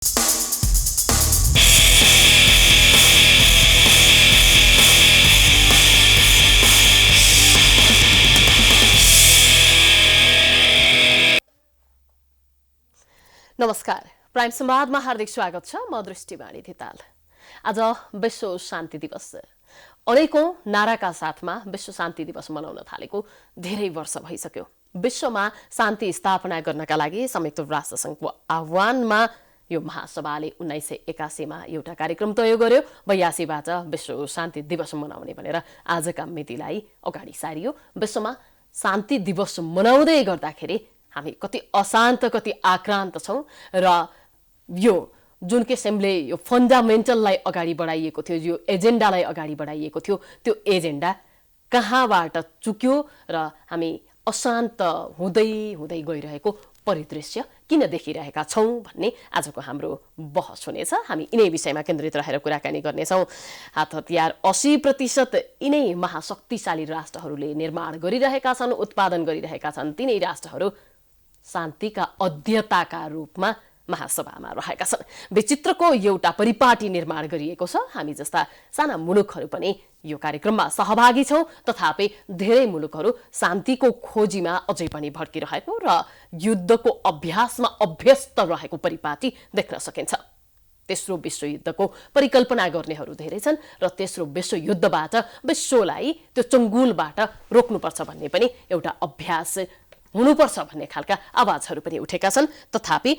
नमस्कार, प्राइम संवादमा हार्दिक स्वागत छ। म दृष्टिवाणी धिताल। आज विश्व शान्ति दिवस। अनेकौं नाराका साथमा विश्व शान्ति दिवस मनाउन थालेको धेरै वर्ष भइसक्यो। विश्वमा शान्ति स्थापना गर्नका लागि संयुक्त राष्ट्र संघको आह्वानमा यो महासभाले 1981 मा एउटा कार्यक्रम तय गर्यो। 82 बाट विश्व शान्ति दिवस मनाउने भनेर आजका मितिलाई अगाडि सारियो। विश्वमा शान्ति दिवस मनाउँदै गर्दाखेरि हामी कति अशान्त, कति आक्रान्त छौं र यो जुन किसिमले यो फन्डामेन्टललाई अगाडि बढाइएको थियो, यो एजेन्डालाई अगाडि बढाइएको थियो, त्यो एजेन्डा कहाँबाट चुक्यो र हामी अशान्त हुँदै हुँदै गइरहेको परिदृश्य किन देखिरहेका छौं भन्ने आजको हाम्रो बहस हुनेछ। हामी यिनै विषयमा केन्द्रित रहेर कुराकानी गर्नेछौं। हात हतियार 80% यिनै महाशक्तिशाली राष्ट्रहरूले निर्माण गरिरहेका छन्, उत्पादन गरिरहेका छन्। तिनै राष्ट्रहरू शान्तिका अध्येताका रूपमा महासभामा रहेका छन्। विचित्रको एउटा परिपाटी निर्माण गरिएको छ। हामी जस्ता साना मुलुकहरू पनि यो कार्यक्रममा सहभागी छौं। तथापि धेरै मुलुकहरू शान्तिको खोजीमा अझै पनि भड्किरहेको र युद्धको अभ्यासमा अभ्यस्त रहेको परिपाटी देख्न सकिन्छ। तेस्रो विश्वयुद्धको परिकल्पना गर्नेहरू धेरै छन् र तेस्रो विश्वयुद्धबाट विश्वलाई त्यो चङ्गुलबाट रोक्नुपर्छ भन्ने पनि एउटा अभ्यास हुनुपर्छ भन्ने खालका आवाजहरू पनि उठेका छन्। तथापि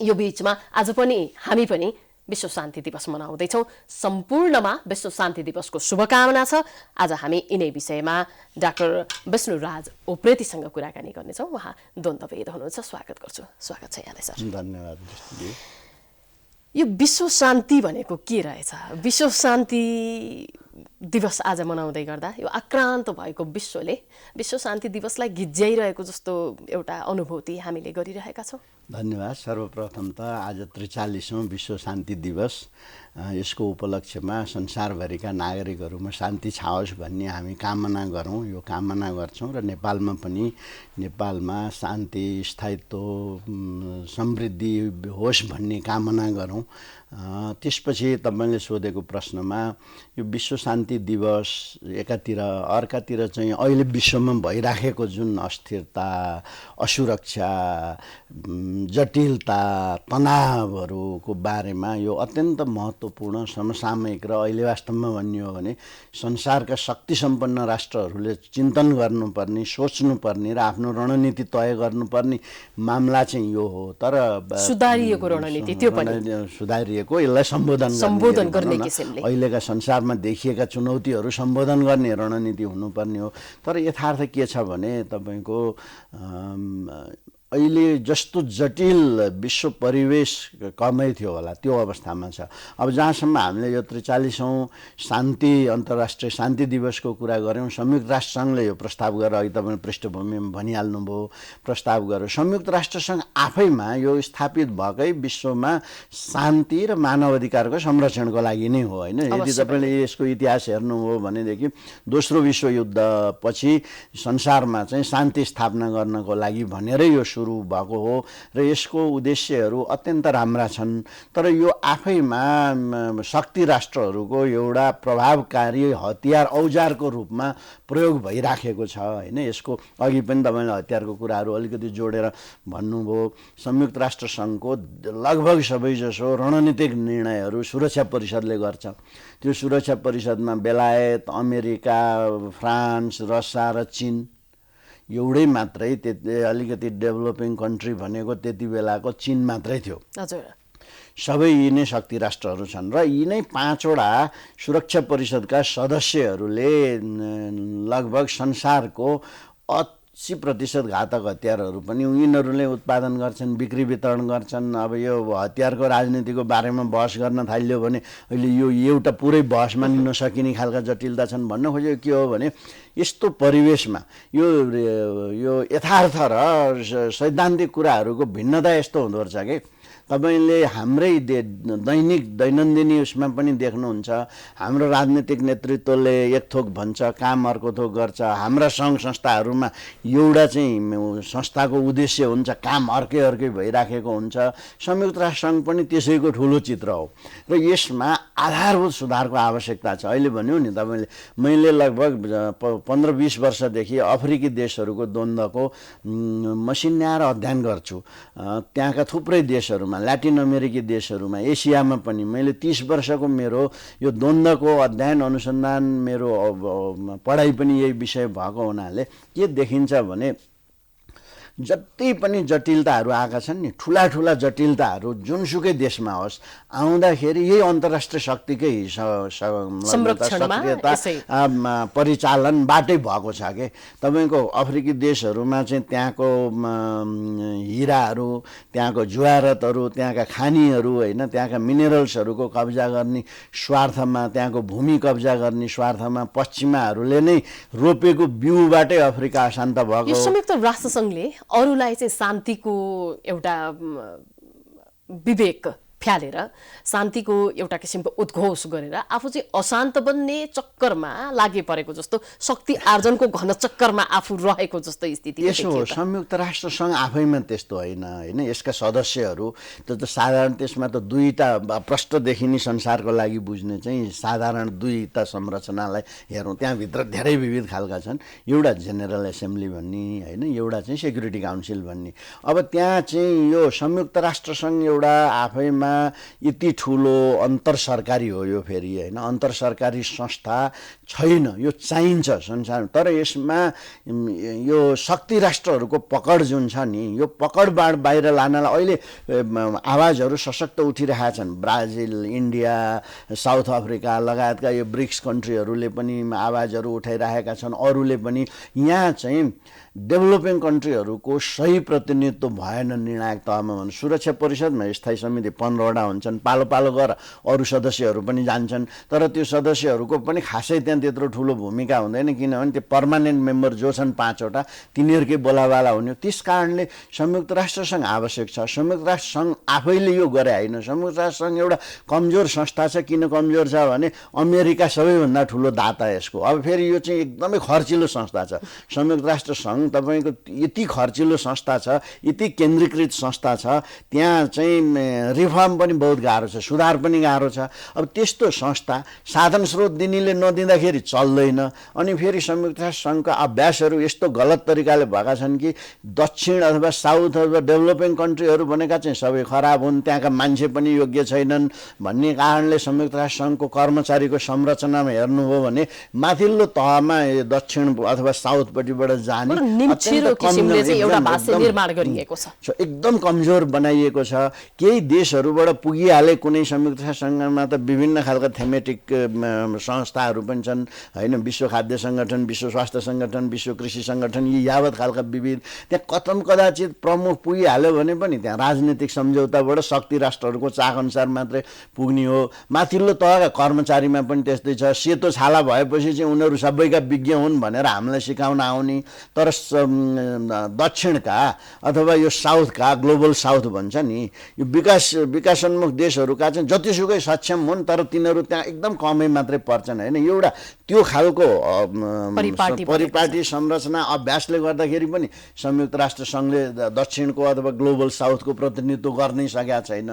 यो बीचमा आज पनि हामी पनि विश्व शान्ति दिवस मनाउँदैछौँ। सम्पूर्णमा विश्व शान्ति दिवसको शुभकामना छ। आज हामी यिनै विषयमा डाक्टर विष्णुराज उप्रेतीसँग कुराकानी गर्नेछौँ। उहाँ द्वन्द्ववेद हुनुहुन्छ। स्वागत गर्छु। स्वागत छ यहाँलाई सर। धन्यवाद। यो विश्व शान्ति भनेको के रहेछ? विश्व शान्ति दिवस आज मनाउँदै गर्दा यो आक्रान्त भएको विश्वले विश्व शान्ति दिवसलाई गिज्याइरहेको जस्तो एउटा अनुभूति हामीले गरिरहेका छौँ। धन्यवाद। सर्वप्रथम त आज 43औं विश्व शान्ति दिवस। यसको उपलक्ष्यमा संसारभरिका नागरिकहरूमा शान्ति छाओस् भन्ने हामी कामना गरौँ, यो कामना गर्छौँ र नेपालमा पनि नेपालमा शान्ति, स्थायित्व, समृद्धि होस् भन्ने कामना गरौँ। त्यसपछि तपाईँले सोधेको प्रश्नमा यो विश्व शान्ति दिवस एकातिर अर्कातिर चाहिँ अहिले विश्वमा भइराखेको जुन अस्थिरता, असुरक्षा, जटिलता, तनावहरूको बारेमा यो अत्यन्त महत्त्वपूर्ण समसामयिक र अहिले वास्तवमा भन्ने हो भने संसारका शक्ति सम्पन्न राष्ट्रहरूले चिन्तन गर्नुपर्ने, सोच्नुपर्ने र आफ्नो रणनीति तय गर्नुपर्ने मामला चाहिँ यो हो। तर सुधारिएको रणनीति, त्यो पनि सुधारिएको, यसलाई सम्बोधन गर्ने किसिमले अहिलेका संसारमा देखिएका चुनौतीहरू सम्बोधन गर्ने रणनीति हुनुपर्ने हो। तर यथार्थ के छ भने तपाईँको अहिले जस्तो जटिल विश्व परिवेश कमै थियो होला त्यो अवस्थामा छ। अब जहाँसम्म हामीले यो 43औं शान्ति अन्तर्राष्ट्रिय शान्ति दिवसको कुरा गऱ्यौँ, संयुक्त राष्ट्रसङ्घले यो प्रस्ताव गरेर अघि तपाईँले पृष्ठभूमिमा भनिहाल्नुभयो, प्रस्ताव गर्यो। संयुक्त राष्ट्रसङ्घ आफैमा यो स्थापित भएकै विश्वमा शान्ति र मानव अधिकारको संरक्षणको लागि नै हो, होइन? यदि तपाईँले यसको इतिहास हेर्नु हो भनेदेखि दोस्रो विश्वयुद्ध पछि संसारमा चाहिँ शान्ति स्थापना गर्नको लागि भनेरै यो सुरु भएको हो र यसको उद्देश्यहरू अत्यन्त राम्रा छन्। तर यो आफैमा शक्ति राष्ट्रहरूको एउटा प्रभावकारी हतियार, औजारको रूपमा प्रयोग भइराखेको छ, होइन? यसको अघि पनि तपाईँले हतियारको कुराहरू अलिकति जोडेर भन्नुभयो। संयुक्त राष्ट्र सङ्घको लगभग सबैजसो रणनीतिक निर्णयहरू सुरक्षा परिषदले गर्छ। त्यो सुरक्षा परिषदमा बेलायत, अमेरिका, फ्रान्स, रसिया र चीन एउटै मात्रै, अलिकति डेभलपिङ कन्ट्री भनेको त्यति बेलाको चीन मात्रै थियो। हजुर। सबै यिनै शक्ति राष्ट्रहरू छन् र यिनै 5वटा सुरक्षा परिषदका सदस्यहरूले लगभग संसारको 80% घातक हतियारहरू पनि यिनीहरूले उत्पादन गर्छन्, बिक्री वितरण गर्छन्। अब यो हतियारको राजनीतिको बारेमा बहस गर्न थाल्यो भने अहिले यो एउटा पुरै बहसमा लिन सकिने खालका जटिलता छन्। भन्न खोजेको के हो भने यस्तो परिवेशमा यो यथार्थ र सैद्धान्तिक कुराहरूको भिन्नता यस्तो हुँदो रहेछ कि तपाईँले हाम्रै दैनिक दैनन्दिनी उसमा पनि देख्नुहुन्छ, हाम्रो राजनीतिक नेतृत्वले एक थोक भन्छ, काम अर्को थोक गर्छ। हाम्रा सङ्घ संस्थाहरूमा एउटा चाहिँ संस्थाको उद्देश्य हुन्छ, काम अर्कै भइराखेको हुन्छ। संयुक्त राष्ट्र सङ्घ पनि त्यसैको ठुलो चित्र हो र यसमा आधारभूत सुधारको आवश्यकता छ। अहिले भन्यो नि तपाईँले, मैले लगभग 15-20 वर्षदेखि अफ्रिकी देशहरूको द्वन्द्वको मसिन्याएर अध्ययन गर्छु। त्यहाँका थुप्रै देशहरूमा, ल्याटिन अमेरिकी देशहरूमा, एसियामा पनि मैले 30 वर्षको मेरो यो द्वन्द्वको अध्ययन अनुसन्धान, मेरो पढाइ पनि यही विषय भएको हुनाले के देखिन्छ भने जति पनि जटिलताहरू आएका छन् नि, ठुला जटिलताहरू जुनसुकै देशमा होस्, आउँदाखेरि यही अन्तर्राष्ट्रिय शक्तिकै सक्रियता परिचालनबाटै भएको छ के। तपाईँको अफ्रिकी देशहरूमा चाहिँ त्यहाँको हिराहरू, त्यहाँको ज्वारतहरू, त्यहाँका खानीहरू होइन, त्यहाँका मिनरल्सहरूको कब्जा गर्ने स्वार्थमा, त्यहाँको भूमि कब्जा गर्ने स्वार्थमा पश्चिमाहरूले नै रोपेको बिउबाटै अफ्रिका अशान्त भएको। यो संयुक्त राष्ट्रसङ्घले अरूलाई चाहिँ शान्तिको एउटा विवेक फ्यालेर, शान्तिको एउटा किसिमको उद्घोष गरेर आफू चाहिँ अशान्त बन्ने चक्करमा लागि परेको जस्तो, शक्ति आर्जनको घन चक्करमा आफू रहेको जस्तो स्थिति यसो हो। संयुक्त राष्ट्र सङ्घ आफैमा त्यस्तो होइन, यसका सदस्यहरू त साधारण, त्यसमा त दुईटा प्रष्ट देखिने संसारको लागि बुझ्ने चाहिँ साधारण दुईटा संरचनालाई हेरौँ। त्यहाँभित्र धेरै विविध खालका छन्। एउटा जेनरल एसेम्ब्ली भन्ने होइन, एउटा चाहिँ सेक्युरिटी काउन्सिल भन्ने। अब त्यहाँ चाहिँ यो संयुक्त राष्ट्र सङ्घ एउटा आफैमा यति ठुलो अन्तर सरकारी हो यो फेरि होइन, अन्तर सरकारी संस्था छैन, यो चाहिन्छ संसार। तर यसमा यो शक्ति राष्ट्रहरूको पकड जुन छ नि, यो पकडबाट बाहिर लानलाई अहिले आवाजहरू सशक्त उठिरहेका छन्। ब्राजिल, इन्डिया, साउथ अफ्रिका लगायतका यो ब्रिक्स कन्ट्रीहरूले पनि आवाजहरू उठाइरहेका छन्। अरूले पनि यहाँ चाहिँ डेभलपिङ कन्ट्रीहरूको सही प्रतिनिधित्व भएन निर्णायक तहमा भन्नु। सुरक्षा परिषदमा स्थायी समिति 15वटा हुन्छन्, पालो गर अरू सदस्यहरू पनि जान्छन्, तर त्यो सदस्यहरूको पनि खासै त्यहाँ त्यत्रो ठुलो भूमिका हुँदैन, किनभने त्यो पर्मानेन्ट मेम्बर जो छन् 5वटा तिनीहरूकै बोलावाला हुने। त्यस कारणले संयुक्त राष्ट्र सङ्घ आवश्यक छ। संयुक्त राष्ट्र सङ्घ आफैले यो गरे होइन। संयुक्त राष्ट्र सङ्घ एउटा कमजोर संस्था छ। किन कमजोर छ भने अमेरिका सबैभन्दा ठुलो दाता यसको। अब फेरि यो चाहिँ एकदमै खर्चिलो संस्था छ। संयुक्त राष्ट्र सङ्घ तपाईँको यति खर्चिलो संस्था छ, यति केन्द्रीकृत संस्था छ, त्यहाँ चाहिँ रिफर्म पनि बहुत गाह्रो छ, सुधार पनि गाह्रो छ। अब त्यस्तो संस्था साधन स्रोत दिनेले नदिँदाखेरि चल्दैन। अनि फेरि संयुक्त राष्ट्र सङ्घका अभ्यासहरू यस्तो गलत तरिकाले भएका छन् कि दक्षिण अथवा साउथ अथवा डेभलपिङ कन्ट्रीहरू भनेका चाहिँ सबै खराब हुन्, त्यहाँका मान्छे पनि योग्य छैनन् भन्ने कारणले संयुक्त राष्ट्र सङ्घको कर्मचारीको संरचनामा हेर्नुभयो भने माथिल्लो तहमा दक्षिण अथवा साउथपट्टिबाट जाने एकदम कमजोर बनाइएको छ। केही देशहरूबाट पुगिहाले कुनै संयुक्त राष्ट्र सङ्घमा त विभिन्न खालका थेमेटिक संस्थाहरू पनि छन् होइन, विश्व खाद्य सङ्गठन, विश्व स्वास्थ्य सङ्गठन, विश्व कृषि सङ्गठन, यी यावत खालका विविध। त्यहाँ कदाचित प्रमुख पुगिहाल्यो भने पनि त्यहाँ राजनीतिक सम्झौताबाट शक्ति राष्ट्रहरूको चाखअनुसार मात्रै पुग्ने हो। माथिल्लो तहका कर्मचारीमा पनि त्यस्तै छ। सेतो छाला भएपछि चाहिँ उनीहरू सबैका विज्ञ हुन् भनेर हामीलाई सिकाउन आउने, तर दक्षिणका अथवा यो साउथका, ग्लोबल साउथ भन्छ नि, यो विकासोन्मुख देशहरूका चाहिँ जतिसुकै सक्षम हुन् तर तिनीहरू त्यहाँ एकदम कमै मात्रै पर्छन् होइन। एउटा त्यो खालको परिपाटी संरचना अभ्यासले गर्दाखेरि पनि संयुक्त राष्ट्र सङ्घले दक्षिणको अथवा ग्लोबल साउथको प्रतिनिधित्व गर्नै सकेका छैन।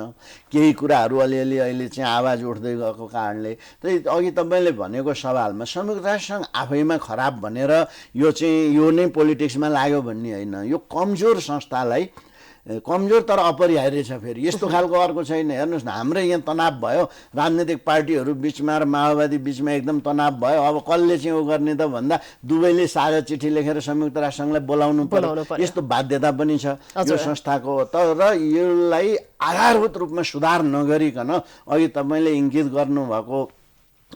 केही कुराहरू अलिअलि अहिले चाहिँ आवाज उठ्दै गएको कारणले। त्यही अघि तपाईँले भनेको सवालमा संयुक्त राष्ट्र सङ्घ आफैमा खराब भनेर यो चाहिँ यो नै पोलिटिक्समा लाग्यो भन्ने होइन। यो कमजोर संस्थालाई, कमजोर तर अपरिहार्य छ। फेरि यस्तो खालको अर्को छैन। हेर्नुहोस् न, हाम्रै यहाँ तनाव भयो, राजनीतिक पार्टीहरू बिचमा र माओवादी बिचमा एकदम तनाव भयो। अब कसले चाहिँ उ गर्ने त भन्दा दुवैले साझा चिठी लेखेर संयुक्त राष्ट्र सङ्घलाई बोलाउनु पर्यो। यस्तो बाध्यता पनि छ यो संस्थाको। तर यसलाई आधारभूत रूपमा सुधार नगरिकन अघि तपाईँले इङ्गित गर्नुभएको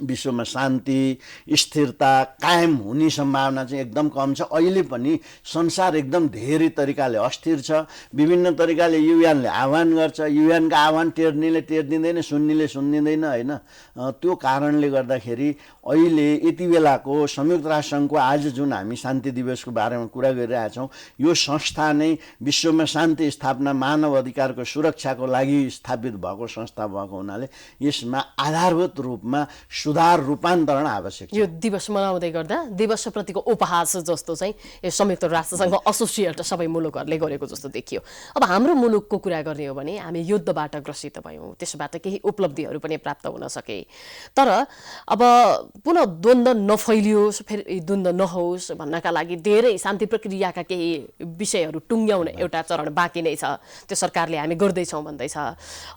विश्वमा शान्ति स्थिरता कायम हुने सम्भावना चाहिँ एकदम कम छ। अहिले पनि संसार एकदम धेरै तरिकाले अस्थिर छ। विभिन्न तरिकाले युएनले आह्वान गर्छ, युएनका आह्वान टेर्नेले टेर्दिँदैन, सुन्नेले सुनिँदैन होइन। त्यो कारणले गर्दाखेरि अहिले यति बेलाको संयुक्त राष्ट्रसङ्घको आज जुन हामी शान्ति दिवसको बारेमा कुरा गरिरहेछौँ, यो संस्था नै विश्वमा शान्ति स्थापना मानव अधिकारको सुरक्षाको लागि स्थापित भएको संस्था भएको हुनाले यसमा आधारभूत रूपमा सुधार रूपान्तरण आवश्यक छ। यो दिवस मनाउँदै गर्दा दिवसप्रतिको उपहास जस्तो चाहिँ यो संयुक्त राष्ट्रसँग एसोसिएट सबै मुलुकहरूले गरेको जस्तो देखियो। अब हाम्रो मुलुकको कुरा गर्ने हो भने हामी युद्धबाट ग्रसित भयौँ, त्यसबाट केही उपलब्धिहरू पनि प्राप्त हुन सके। तर अब पुनः द्वन्द्व नफैलियोस्, फेरि द्वन्द्व नहोस् भन्नका लागि धेरै शान्ति प्रक्रियाका केही विषयहरू टुङ्ग्याउने एउटा चरण बाँकी नै छ। त्यो सरकारले हामी गर्दैछौँ भन्दैछ।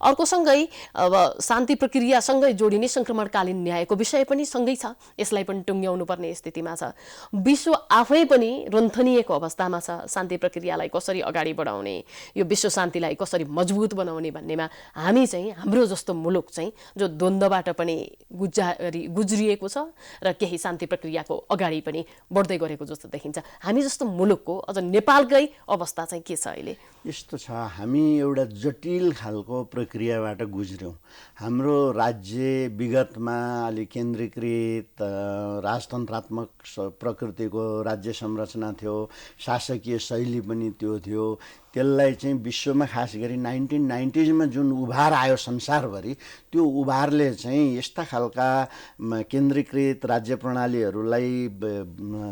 अर्कोसँगै अब शान्ति प्रक्रियासँगै जोडिने सङ्क्रमणकालीन न्यायको विषय पनि सँगै छ, यसलाई पनि टुङ्ग्याउनु पर्ने स्थितिमा छ। विश्व आफै पनि रुन्थनिएको अवस्थामा छ। शान्ति प्रक्रियालाई कसरी अगाडि बढाउने, यो विश्व शान्तिलाई कसरी मजबुत बनाउने भन्नेमा हामी चाहिँ हाम्रो जस्तो मुलुक चाहिँ जो द्वन्द्वबाट पनि गुज्रिएको छ र केही शान्ति प्रक्रियाको अगाडि पनि बढ्दै गरेको जस्तो देखिन्छ। हामी जस्तो मुलुकको अझ नेपालकै अवस्था चाहिँ के छ अहिले? यस्तो छ, हामी एउटा जटिल खालको प्रक्रियाबाट गुज्र्यौँ। हाम्रो राज्य विगतमा अलिक केन्द्रीकृत राजतन्त्रात्मक प्रकृतिको राज्य संरचना थियो, शासकीय शैली पनि त्यो थियो। त्यसलाई चाहिँ विश्वमा खास गरी 1990s जुन उभार आयो संसारभरि, त्यो उभारले चाहिँ यस्ता खालका केन्द्रीकृत राज्य प्रणालीहरूलाई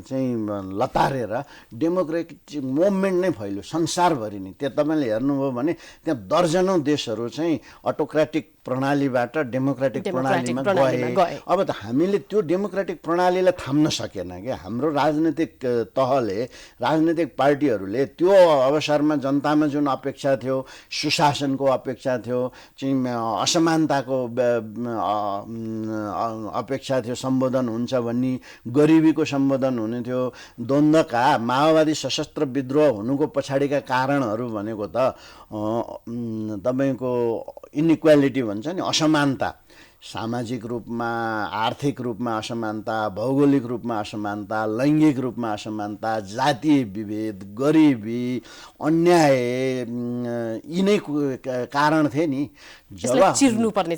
चाहिँ लतारेर डेमोक्रेटिक मुभमेन्ट नै फैल्यो संसारभरि नै। त्यो तपाईँले हेर्नुभयो भने त्यहाँ दर्जनौँ देशहरू चाहिँ अटोक्रेटिक प्रणालीबाट डेमोक्रेटिक प्रणालीमा गए। अब त हामीले त्यो डेमोक्रेटिक प्रणालीलाई थाम्न सकेन क्या। हाम्रो राजनीतिक तहले, राजनीतिक पार्टीहरूले त्यो अवसरमा जनतामा जुन अपेक्षा थियो, सुशासनको अपेक्षा थियो, चाहिँ असमानताको अपेक्षा थियो, सम्बोधन हुन्छ भन्ने, गरिबीको सम्बोधन हुने थियो। द्वन्द्वका माओवादी सशस्त्र विद्रोह हुनुको पछाडिका कारणहरू भनेको त तपाईँको इनइक्वालिटी भन्छ नि, असमानता, सामाजिक रूपमा, आर्थिक रूपमा असमानता, भौगोलिक रूपमा असमानता, लैङ्गिक रूपमा असमानता, जातीय विभेद, गरिबी, अन्याय, यिनै कारण थिए नि। जब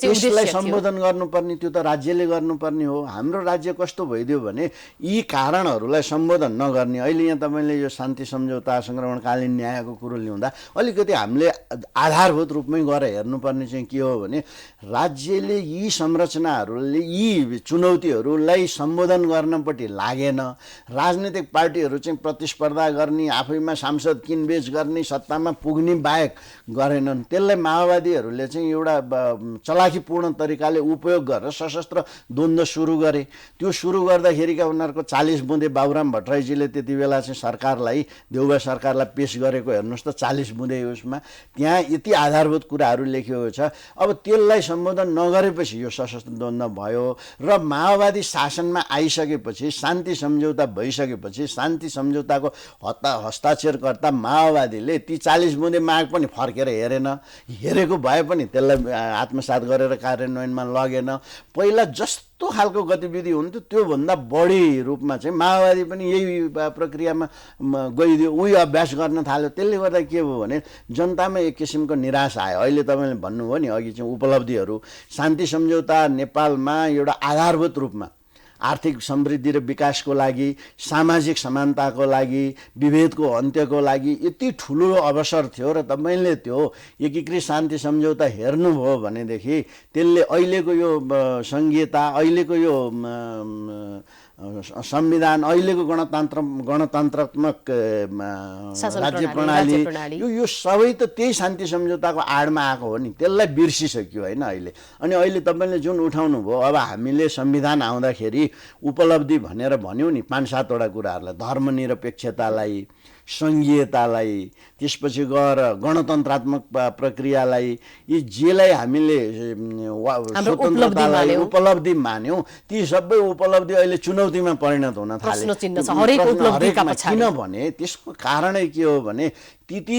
यसलाई सम्बोधन गर्नुपर्ने त्यो त राज्यले गर्नुपर्ने हो। हाम्रो राज्य कस्तो भइदियो भने यी कारणहरूलाई सम्बोधन नगर्ने। अहिले यहाँ तपाईँले यो शान्ति सम्झौता, सङ्क्रमणकालीन न्यायको कुरो ल्याउँदा अलिकति हामीले आधारभूत रूपमै गएर हेर्नुपर्ने चाहिँ के हो भने राज्यले यी संरचनाहरूले, यी चुनौतीहरूलाई सम्बोधन गर्नपट्टि लागेन। राजनीतिक पार्टीहरू चाहिँ प्रतिस्पर्धा गर्ने, आफैमा सांसद किनबेच गर्ने, सत्तामा पुग्ने बाहेक गरेनन्। त्यसलाई माओवादीहरूले चाहिँ एउटा चलाखीपूर्ण तरिकाले उपयोग गरेर सशस्त्र द्वन्द्व सुरु गरे। त्यो सुरु गर्दाखेरिका उनीहरूको 40 बुँदे बाबुराम भट्टराईजीले त्यति बेला चाहिँ सरकारलाई, देउबा सरकारलाई पेश गरेको हेर्नुहोस् त, 40 बुँदे उसमा त्यहाँ यति आधारभूत कुराहरू लेखिएको छ। अब त्यसलाई सम्बोधन नगरेपछि यो सशस्त्र द्वन्द्व भयो र माओवादी शासनमा आइसकेपछि, शान्ति सम्झौता भइसकेपछि, शान्ति सम्झौताको हस्ताक्षरकर्ता माओवादीले ती 40 बुँदे माग पनि फर्केर हेरेन। हेरेको भए पनि त्यसलाई आत्मसात गरेर कार्यान्वयनमा लगेन। पहिला जस्तो खालको गतिविधि हुन्थ्यो त्योभन्दा बढी रूपमा चाहिँ माओवादी पनि यही प्रक्रियामा गइदियो, उही अभ्यास गर्न थाल्यो। त्यसले गर्दा के भयो भने जनतामा एक किसिमको निराशा आयो। अहिले तपाईँले भन्नुभयो नि अघि चाहिँ उपलब्धिहरू, शान्ति सम्झौता नेपालमा एउटा आधारभूत रूपमा आर्थिक समृद्धि र विकासको लागि, सामाजिक समानताको लागि, विभेदको अन्त्यको लागि यति ठुलो अवसर थियो र तपाईँले त्यो एकीकृत शान्ति सम्झौता हेर्नुभयो भनेदेखि त्यसले अहिलेको यो सङ्घीयता, अहिलेको यो संविधान, अहिलेको गणतन्त्रात्मक राज्य प्रणाली, यो सबै त त्यही शान्ति सम्झौताको आडमा आएको हो नि। त्यसलाई बिर्सिसक्यो होइन अहिले। अनि अहिले तपाईँले जुन उठाउनु भयो, अब हामीले संविधान आउँदाखेरि उपलब्धि भनेर भन्यौँ नि 5-7 वटा कुराहरूलाई, धर्मनिरपेक्षतालाई, सङ्घीयतालाई, त्यसपछि गएर गणतन्त्रात्मक प्रक्रियालाई, यी जेलाई हामीले स्वतन्त्रतालाई उपलब्धि मान्यौँ, ती सबै उपलब्धि अहिले चुनौतीमा परिणत हुन थाले। किनभने त्यसको कारणै के हो भने ती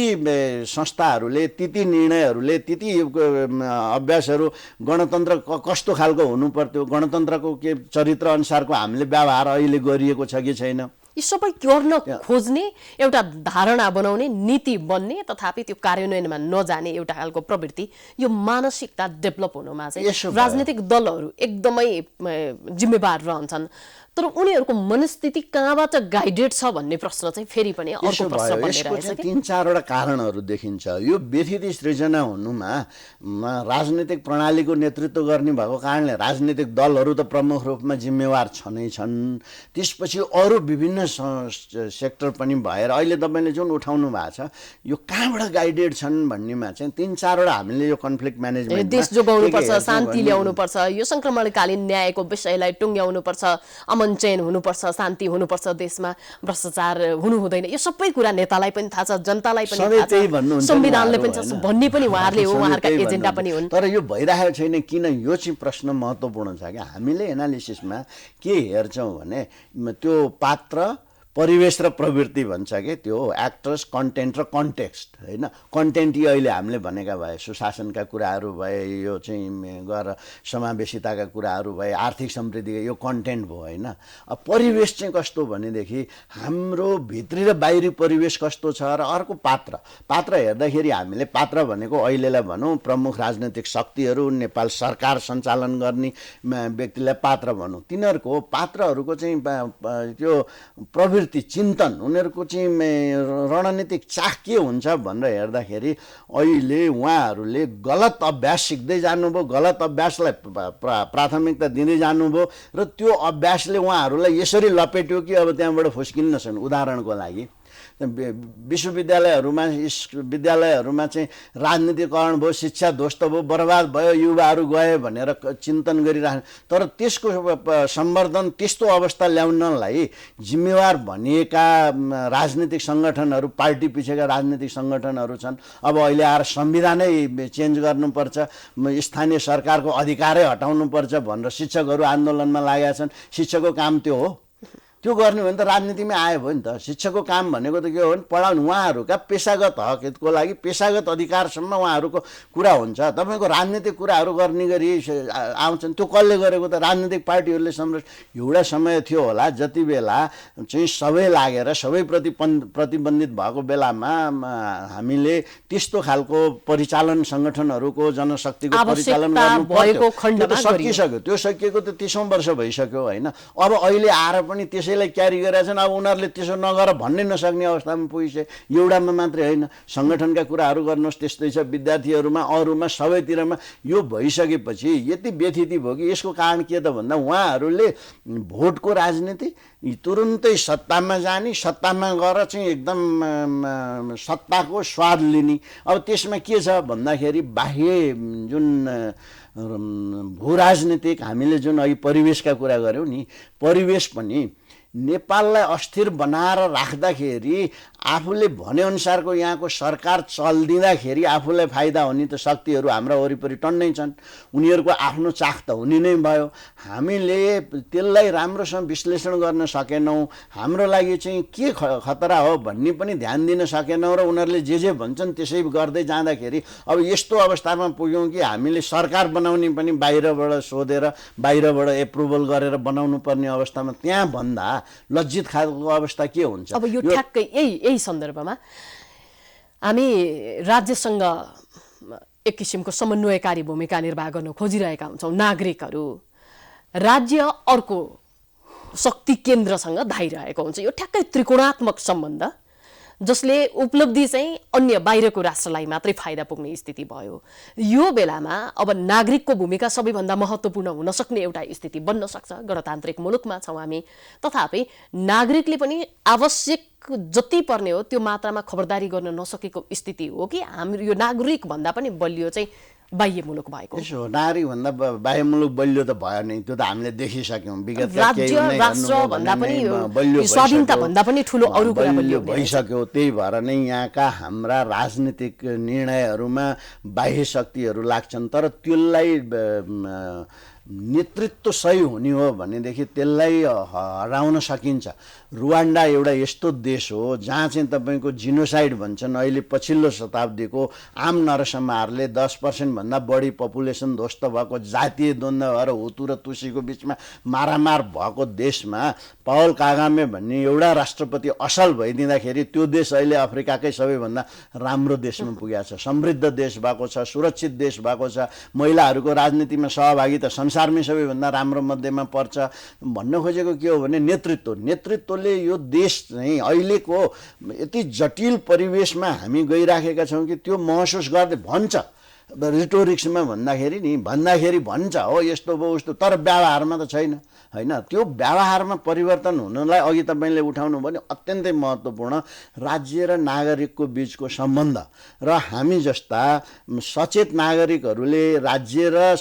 संस्थाहरूले, ती निर्णयहरूले, ती अभ्यासहरू गणतन्त्र कस्तो खालको हुनु पर्थ्यो, गणतन्त्रको के चरित्र अनुसारको हामीले व्यवहार अहिले गरिएको छ कि छैन, यी सबै गर्न खोज्ने, एउटा धारणा बनाउने, नीति बन्ने, तथापि त्यो कार्यान्वयनमा नजाने एउटा खालको प्रवृत्ति, यो मानसिकता डेभलप हुनुमा चाहिँ राजनीतिक दलहरू एकदमै जिम्मेवार रहन्छन्। तर उनीहरूको मनस्थिति कहाँबाट गाइडेड छ भन्ने प्रश्न चाहिँ फेरि पनि अर्को प्रश्न बनिरहेछ। यसको 3-4 कारणहरू देखिन्छ। यो व्यथिति सृजना हुनुमा राजनीतिक प्रणालीको नेतृत्व गर्ने भएको कारणले राजनीतिक दलहरू त प्रमुख रूपमा जिम्मेवार छनै छन्। त्यसपछि अरू विभिन्न सेक्टर पनि भएर अहिले तपाईँले जुन उठाउनु भएको छ यो कहाँबाट गाइडेड छन् भन्नेमा चाहिँ 3-4 हामीले यो कन्फ्लिक्ट म्यानेजमेन्ट, देश जोगाउनुपर्छ, शान्ति ल्याउनुपर्छ, यो संक्रमणकालीन न्यायको विषयलाई टुङ्ग्याउनुपर्छ, चयन हुनुपर्छ, शान्ति हुनुपर्छ, देशमा भ्रष्टाचार हुनु हुँदैन, यो सबै कुरा नेतालाई पनि थाहा छ, जनतालाई पनि थाहा छ, संविधानले पनि छ भन्ने पनि उहाँहरूले हो, उहाँहरूका एजेन्डा पनि हुन्। तर यो भइरहेको छैन किन? यो चाहिँ प्रश्न महत्त्वपूर्ण छ कि हामीले एनालिसिसमा के हेर्छौँ भने त्यो पात्र, परिवेश र प्रवृत्ति भन्छ कि त्यो एक्टर्स, कन्टेन्ट र कन्टेक्स्ट, होइन? कन्टेन्ट यी अहिले हामीले भनेका भए सुशासनका कुराहरू भए, यो चाहिँ गएर समावेशिताका कुराहरू भए, आर्थिक समृद्धि, यो कन्टेन्ट भयो, होइन? अब परिवेश चाहिँ कस्तो भनेदेखि हाम्रो भित्री र बाहिरी परिवेश कस्तो छ र अर्को पात्र हेर्दाखेरि हामीले पात्र भनेको अहिलेलाई भनौँ प्रमुख राजनैतिक शक्तिहरू, नेपाल सरकार सञ्चालन गर्ने व्यक्तिलाई पात्र भनौँ, तिनीहरूको पात्रहरूको चाहिँ त्यो प्रवृत्ति, चिन्तन, उनीहरूको चाहिँ रणनीतिक चाख के हुन्छ भनेर हेर्दाखेरि अहिले उहाँहरूले गलत अभ्यास सिक्दै जानुभयो, गलत अभ्यासलाई प्राथमिकता दिँदै जानुभयो र त्यो अभ्यासले उहाँहरूलाई यसरी लपेट्यो कि अब त्यहाँबाट फुस्किन नसक्नु। उदाहरणको लागि विद्यालयहरूमा चाहिँ राजनीतिकरण भयो, शिक्षा ध्वस्त भयो, बर्बाद भयो, युवाहरू गए भनेर चिन्तन गरिरहनु। तर त्यसको सम्वर्धन, त्यस्तो अवस्था ल्याउनलाई जिम्मेवार भनिएका राजनीतिक सङ्गठनहरू, पार्टी पछिका राजनीतिक सङ्गठनहरू छन्। अब अहिले आएर संविधानै चेन्ज गर्नुपर्छ, स्थानीय सरकारको अधिकारै हटाउनुपर्छ भनेर शिक्षकहरू आन्दोलनमा लागेका छन्। शिक्षकको काम त्यो हो, त्यो गर्ने भने त राजनीतिमै आयो भयो नि त। शिक्षकको काम भनेको त के हो भने पढाउनु, उहाँहरूका पेसागत हकको लागि, पेसागत अधिकारसम्म उहाँहरूको कुरा हुन्छ। तपाईँको राजनीतिक कुराहरू गर्ने गरी आउँछन्, त्यो कसले गरेको त? राजनीतिक पार्टीहरूले एउटा समय थियो होला जति बेला चाहिँ सबै लागेर सबै प्रतिबन्धित भएको बेलामा हामीले त्यस्तो खालको परिचालन सङ्गठनहरूको, जनशक्तिको परिचालन गर्नु पर्यो। सकिसक्यो, त्यो सकिएको त 30औं वर्ष भइसक्यो, होइन? अब अहिले आएर पनि त्यसैलाई क्यारी गरेका छन्। अब उनीहरूले त्यसो नगर भन्नै नसक्ने अवस्थामा पुगिसक्यो। एउटामा मात्रै होइन, सङ्गठनका कुराहरू गर्नुहोस् त्यस्तै छ, विद्यार्थीहरूमा, अरूमा, सबैतिरमा यो भइसकेपछि यति व्यथिति भयो कि यसको कारण के त भन्दा उहाँहरूले भोटको राजनीति, तुरुन्तै सत्तामा जाने, सत्तामा गएर चाहिँ एकदम सत्ताको स्वाद लिने। अब त्यसमा के छ भन्दाखेरि बाह्य जुन भू राजनीतिक हामीले जुन अघि परिवेशका कुरा गऱ्यौँ नि, परिवेश पनि नेपाललाई अस्थिर बनाएर राख्दाखेरि आफूले भनेअनुसारको यहाँको सरकार चलिदिँदाखेरि आफूलाई फाइदा हुने त शक्तिहरू हाम्रा वरिपरि टन्नै छन्। उनीहरूको आफ्नो चाख त हुने नै भयो। हामीले त्यसलाई राम्रोसँग विश्लेषण गर्न सकेनौँ, हाम्रो लागि चाहिँ के खतरा हो भन्ने पनि ध्यान दिन सकेनौँ र उनीहरूले जे भन्छन् त्यसै गर्दै जाँदाखेरि अब यस्तो अवस्थामा पुग्यौँ कि हामीले सरकार बनाउने पनि बाहिरबाट सोधेर, बाहिरबाट एप्रुभल गरेर बनाउनु पर्ने अवस्थामा त्यहाँ भन्दा लज्जित खालको अवस्था के हुन्छ? अब यो ठ्याक्कै यही सन्दर्भमा हामी राज्यसँग एक किसिमको समन्वयकारी भूमिका निर्वाह गर्न खोजिरहेका हुन्छौँ। नागरिकहरू राज्य अर्को शक्ति केन्द्रसँग धाइरहेको हुन्छ। यो ठ्याक्कै त्रिकोणात्मक सम्बन्ध जसले उपलब्धि चाहिँ अन्य बाहिरको राष्ट्रलाई मात्रै फाइदा पुग्ने स्थिति भयो। यो बेलामा अब नागरिकको भूमिका सबैभन्दा महत्त्वपूर्ण हुन सक्ने एउटा स्थिति बन्न सक्छ। गणतान्त्रिक मुलुकमा छौँ हामी, तथापि नागरिकले पनि आवश्यक जति पर्ने हो त्यो मात्रामा खबरदारी गर्न नसकेको स्थिति हो कि हाम्रो यो नागरिक भन्दा पनि बलियो चाहिँ बाह्य मुलुक भएको। यसो नागरिकभन्दा बाह्य मुलुक बलियो त भयो नै, त्यो त हामीले देखिसक्यौँ विगतका राज्य राष्ट्र भन्दा पनि स्वाधीनता भन्दा पनि ठुलो अरू कुरा बलियो भइसक्यो। त्यही भएर नै यहाँका हाम्रा राजनीतिक निर्णयहरूमा बाह्य शक्तिहरू लाग्छन्, तर त्यसलाई नेतृत्व सही हुने हो भनेदेखि त्यसलाई हराउन सकिन्छ। रुवान्डा एउटा यस्तो देश हो जहाँ चाहिँ तपाईँको जिनोसाइड भन्छन्, अहिले पछिल्लो शताब्दीको आम नरसंहारले 10% भन्दा बढी पपुलेसन ध्वस्त भएको, जातीय द्वन्द्व भएर हुतु र तुसीको बिचमा मारामार भएको देशमा पावल कागामे भन्ने एउटा राष्ट्रपति असल भइदिँदाखेरि त्यो देश अहिले अफ्रिकाकै सबैभन्दा राम्रो देशमा पुगेको छ, समृद्ध देश भएको छ, सुरक्षित देश भएको छ, महिलाहरूको राजनीतिमा सहभागिता संसारमै सबैभन्दा राम्रो मध्येमा पर्छ। भन्न खोजेको के हो भने नेतृत्वले यो देश चाहिँ अहिलेको यति जटिल परिवेशमा हामी गइराखेका छौँ कि त्यो महसुस गर्दै भन्छ, रिटोरिक्समा भन्दाखेरि भन्छ हो यस्तो भयो उस्तो, तर व्यवहारमा त छैन होइन। त्यो व्यवहारमा परिवर्तन हुनलाई अघि तपाईँले उठाउनु भने अत्यन्तै महत्त्वपूर्ण राज्य र नागरिकको बिचको सम्बन्ध र हामी जस्ता सचेत नागरिकहरूले राज्य र